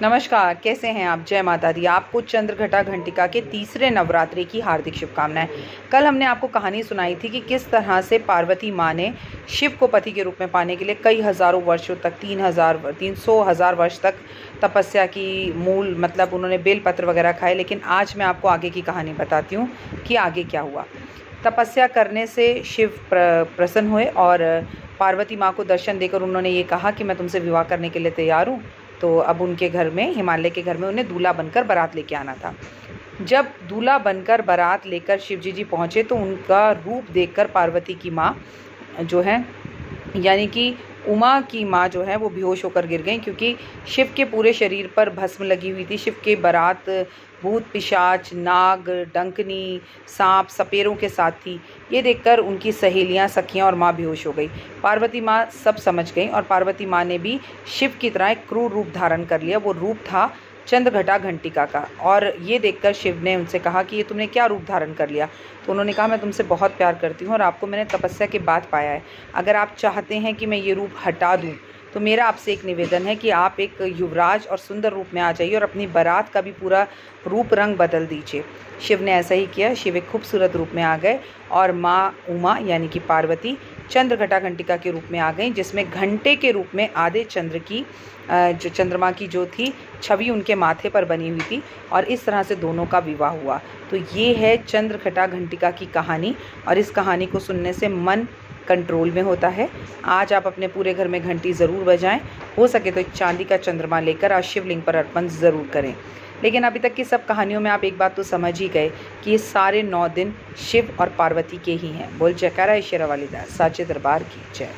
नमस्कार, कैसे हैं आप? जय माता दी। आपको चंद्रघटा घंटिका के तीसरे नवरात्रि की हार्दिक शुभकामनाएं। कल हमने आपको कहानी सुनाई थी कि किस तरह से पार्वती माँ ने शिव को पति के रूप में पाने के लिए कई हज़ारों वर्षों तक 300,000 वर्ष तक तपस्या की। मूल मतलब उन्होंने बेलपत्र वगैरह खाए। लेकिन आज मैं आपको आगे की कहानी बताती हूँ कि आगे क्या हुआ। तपस्या करने से शिव प्रसन्न हुए और पार्वती माँ को दर्शन देकर उन्होंने ये कहा कि मैं तुमसे विवाह करने के लिए तैयार हूँ। तो अब उनके घर में, हिमालय के घर में, उन्हें दूल्हा बनकर बारात लेके आना था। जब दूल्हा बनकर बारात लेकर शिवजी जी पहुँचे तो उनका रूप देखकर पार्वती की माँ जो है, यानी कि उमा की माँ जो है, वो बेहोश होकर गिर गईं, क्योंकि शिव के पूरे शरीर पर भस्म लगी हुई थी। शिव के बारात भूत पिशाच, नाग, डंकनी, सांप, सपेरों के साथ थी। ये देखकर उनकी सहेलियाँ, सखियाँ और माँ बेहोश हो गई। पार्वती माँ सब समझ गईं और पार्वती माँ ने भी शिव की तरह एक क्रूर रूप धारण कर लिया। वो रूप था चंद्रघटा घंटिका का। और ये देखकर शिव ने उनसे कहा कि ये तुमने क्या रूप धारण कर लिया? तो उन्होंने कहा, मैं तुमसे बहुत प्यार करती हूँ और आपको मैंने तपस्या के बाद पाया है। अगर आप चाहते हैं कि मैं ये रूप हटा दूँ तो मेरा आपसे एक निवेदन है कि आप एक युवराज और सुंदर रूप में आ जाइए और अपनी बारात का भी पूरा रूप रंग बदल दीजिए। शिव ने ऐसा ही किया। शिव एक खूबसूरत रूप में आ गए और माँ उमा यानी कि पार्वती चंद्रघटा घंटिका के रूप में आ गई, जिसमें घंटे के रूप में आधे चंद्र की जो चंद्रमा की जो थी छवि उनके माथे पर बनी हुई थी। और इस तरह से दोनों का विवाह हुआ। तो ये है चंद्रघटा घंटिका की कहानी। और इस कहानी को सुनने से मन कंट्रोल में होता है। आज आप अपने पूरे घर में घंटी ज़रूर बजाएं। हो सके तो एक चांदी का चंद्रमा लेकर आज शिवलिंग पर अर्पण ज़रूर करें। लेकिन अभी तक की सब कहानियों में आप एक बात तो समझ ही गए कि ये सारे 9 दिन शिव और पार्वती के ही हैं। बोल जयकारा शेरा वाली दास साचे दरबार की जय।